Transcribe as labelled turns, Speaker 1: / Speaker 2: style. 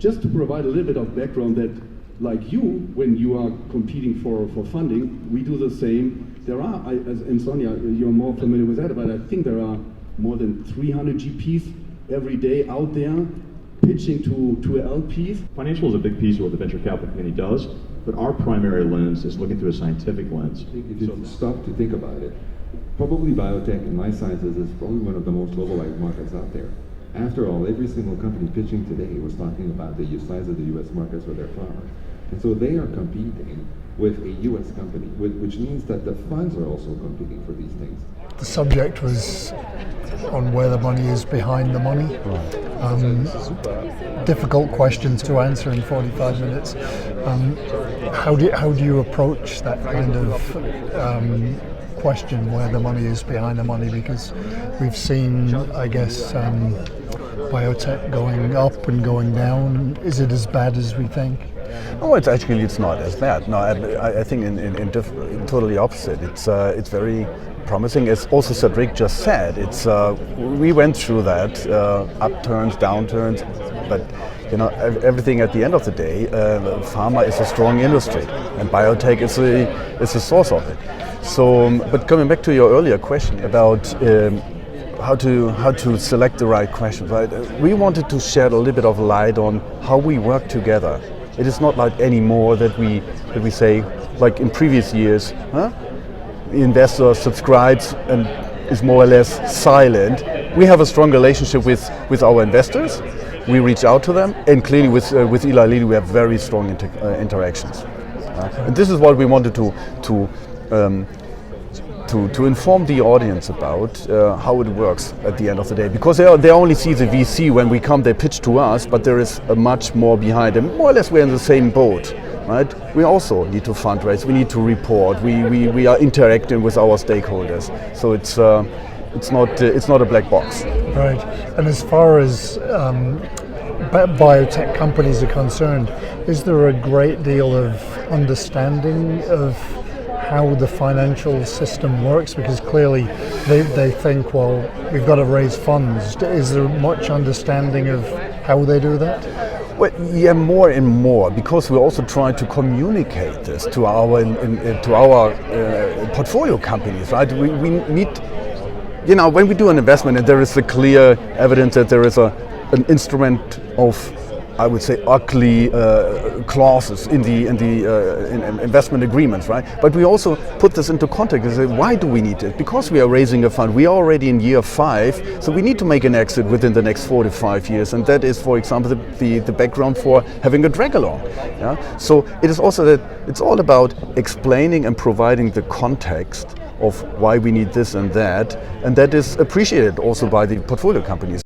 Speaker 1: just to provide a little bit of background that, like you, when you are competing for funding, we do the same. There are, and Sonia, you're more familiar with that, but I think there are more than 300 GPs every day out there pitching to LPs.
Speaker 2: Financial is a big piece of what the venture capital community does, but our primary lens is looking through a scientific lens.
Speaker 3: If you stop to think about it, probably biotech and life sciences is probably one of the most globalized markets out there. After all, every single company pitching today was talking about the size of the U.S. markets for their pharma. And so they are competing with a U.S. company, which means that the funds are also competing for these things.
Speaker 4: The subject was on where the money is behind the money. Difficult questions to answer in 45 minutes. How do you approach that kind of question, where the money is behind the money? Because we've seen, I guess, biotech going up and going down. Is it as bad as we think?
Speaker 5: No, it's not as bad. No, I think in totally opposite. It's very promising. As also Cedric just said, we went through that upturns, downturns, but everything at the end of the day, pharma is a strong industry, and biotech is a source of it. So, but coming back to your earlier question about how to select the right questions, right? We wanted to shed a little bit of light on how we work together. It is not like anymore that we say, like in previous years, the investor subscribes and is more or less silent. We have a strong relationship with our investors. We reach out to them, and clearly with Eli Lilly we have very strong interactions. And this is what we wanted to inform the audience about how it works at the end of the day, because they only see the VC when we come, they pitch to us, but there is a much more behind them. More or less we're in the same boat, right? We also need to fundraise, we need to report, we are interacting with our stakeholders, so it's not a black box.
Speaker 4: Right, and as far as biotech companies are concerned, is there a great deal of understanding of how the financial system works? Because clearly they think, well, we've got to raise funds. Is there much understanding of how they do that?
Speaker 5: Well, yeah, more and more, because we also try to communicate this to our portfolio companies, right? We need, when we do an investment and there is a clear evidence that there is an instrument of, I would say, ugly clauses in the investment agreements, right? But we also put this into context and say, why do we need it? Because we are raising a fund. We are already in year 5, so we need to make an exit within the next 4 to 5 years, and that is, for example, the background for having a drag along. Yeah? So it is also that it's all about explaining and providing the context of why we need this and that is appreciated also by the portfolio companies.